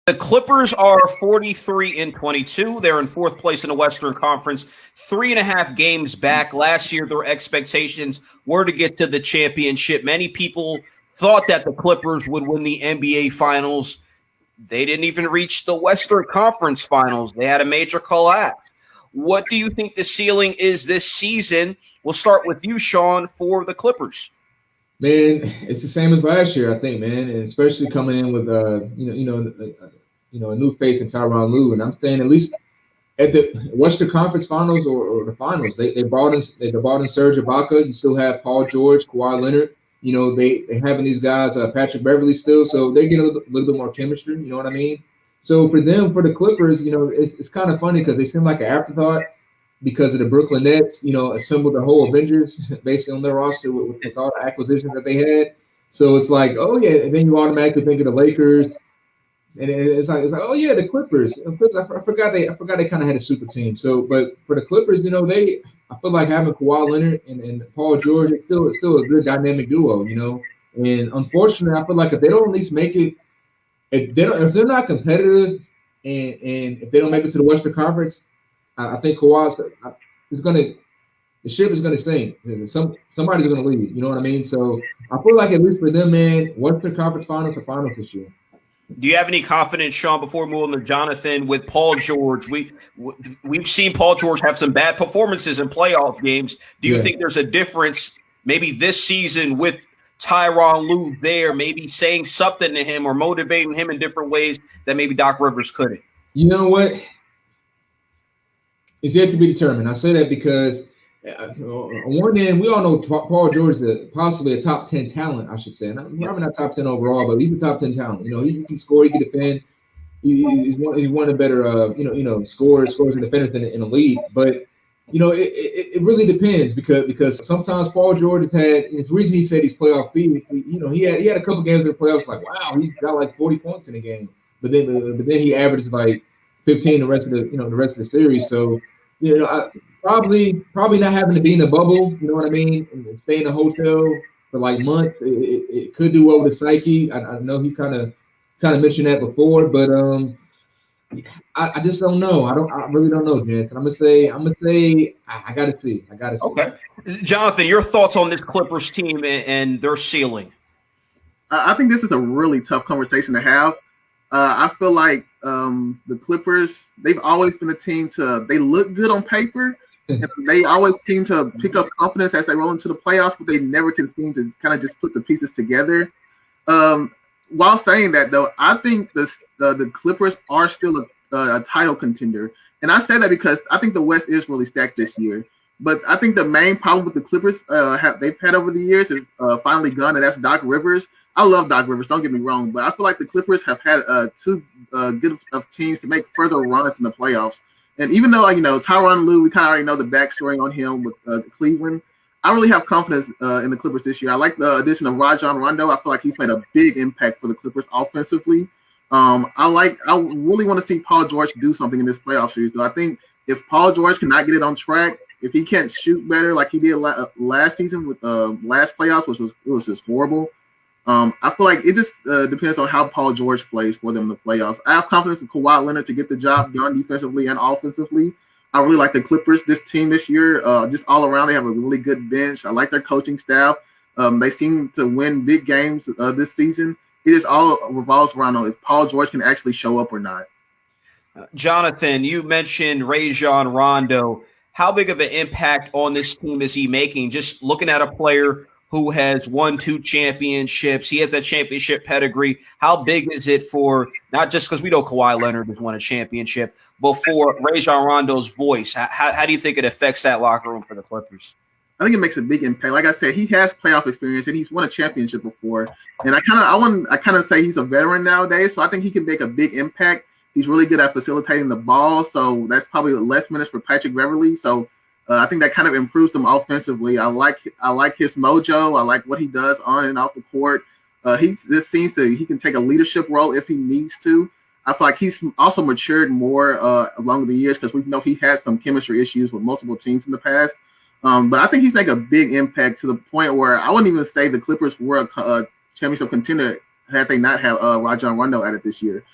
The Clippers are 43-22. They're in fourth place in the Western Conference, 3.5 games back. Last year, their expectations were to get to the championship. Many people thought that the Clippers would win the NBA Finals. They didn't even reach the Western Conference Finals. They had a major collapse. What do you think the ceiling is this season? We'll start with you, Sean, for the Clippers. Man, it's the same as last year, I think, man, and especially coming in with a new face in Tyronn Lue, and I'm saying at least at the Western Conference Finals or the Finals, they brought in Serge Ibaka. You still have Paul George, Kawhi Leonard. They having these guys, Patrick Beverly still, so they're getting a little bit more chemistry. You know what I mean? So for them, for the Clippers, it's kind of funny because they seem like an afterthought because of the Brooklyn Nets, assembled the whole Avengers basically on their roster with all the acquisitions that they had. So it's like, oh yeah, and then you automatically think of the Lakers, and it's like oh yeah, the Clippers. I forgot they kind of had a super team. So, but for the Clippers, I feel like having Kawhi Leonard and Paul George, it's still a good dynamic duo, And unfortunately, I feel like if they don't at least make it, if they're not competitive, and if they don't make it to the Western Conference, I think Kawhi is going to the ship is going to sink. Somebody's going to leave. You know what I mean? So I feel like at least for them, man, Western Conference Finals or Finals this year. Do you have any confidence, Sean, before we move on to Jonathan, with Paul George? We've seen Paul George have some bad performances in playoff games. Do you think there's a difference maybe this season with Tyronn Lue there, maybe saying something to him or motivating him in different ways that maybe Doc Rivers couldn't? You know what? It's yet to be determined. I say that because on one end, we all know Paul George is possibly a top 10 talent, I should say. Probably not top 10 overall, but he's a top 10 talent. He can score, he can defend. He's one of the better, scorers and defenders in the league. But it really depends because sometimes Paul George has had. The reason he said he's playoff feed. He had a couple games in the playoffs like wow, he's got like 40 points in a game, but then he averages like 15 the rest of the series. So probably not having to be in a bubble, you know what I mean, and stay in a hotel for like months. It could do well with the psyche. I know he kind of mentioned that before, but I just don't know. I really don't know, Jansen. I'm gonna say I gotta see. Okay, Jonathan, your thoughts on this Clippers team and their ceiling? I think this is a really tough conversation to have. I feel like the Clippers, they've always been a team they look good on paper, and they always seem to pick up confidence as they roll into the playoffs, but they never can seem to kind of just put the pieces together. While saying that, though, I think the Clippers are still a title contender. And I say that because I think the West is really stacked this year. But I think the main problem with the Clippers they've had over the years is finally gone, and that's Doc Rivers. I love Doc Rivers, don't get me wrong, but I feel like the Clippers have had too good of teams to make further runs in the playoffs. And even though, Tyronn Lue, we kind of already know the backstory on him with Cleveland, I really have confidence in the Clippers this year. I like the addition of Rajon Rondo. I feel like he's made a big impact for the Clippers offensively. I really want to see Paul George do something in this playoff series, though. I think if Paul George cannot get it on track, if he can't shoot better like he did last season with last playoffs, which was just horrible, I feel like it just depends on how Paul George plays for them in the playoffs. I have confidence in Kawhi Leonard to get the job done defensively and offensively. I really like the Clippers, this team this year. Just all around, they have a really good bench. I like their coaching staff. They seem to win big games this season. It just all revolves around if Paul George can actually show up or not. Jonathan, you mentioned Rajon Rondo. How big of an impact on this team is he making? Just looking at a player who has won 2 championships. He has that championship pedigree. How big is it for, not just because we know Kawhi Leonard has won a championship, but for Rajon Rondo's voice? How do you think it affects that locker room for the Clippers? I think it makes a big impact. Like I said, he has playoff experience and he's won a championship before. And I kind of say he's a veteran nowadays, so I think he can make a big impact. He's really good at facilitating the ball, so that's probably less minutes for Patrick Beverly. So I think that kind of improves them offensively. I like his mojo. I like what he does on and off the court. He just seems he can take a leadership role if he needs to. I feel like he's also matured more along the years because we know he had some chemistry issues with multiple teams in the past. But I think he's making a big impact to the point where I wouldn't even say the Clippers were a championship contender had they not have Rajon Rondo at it this year.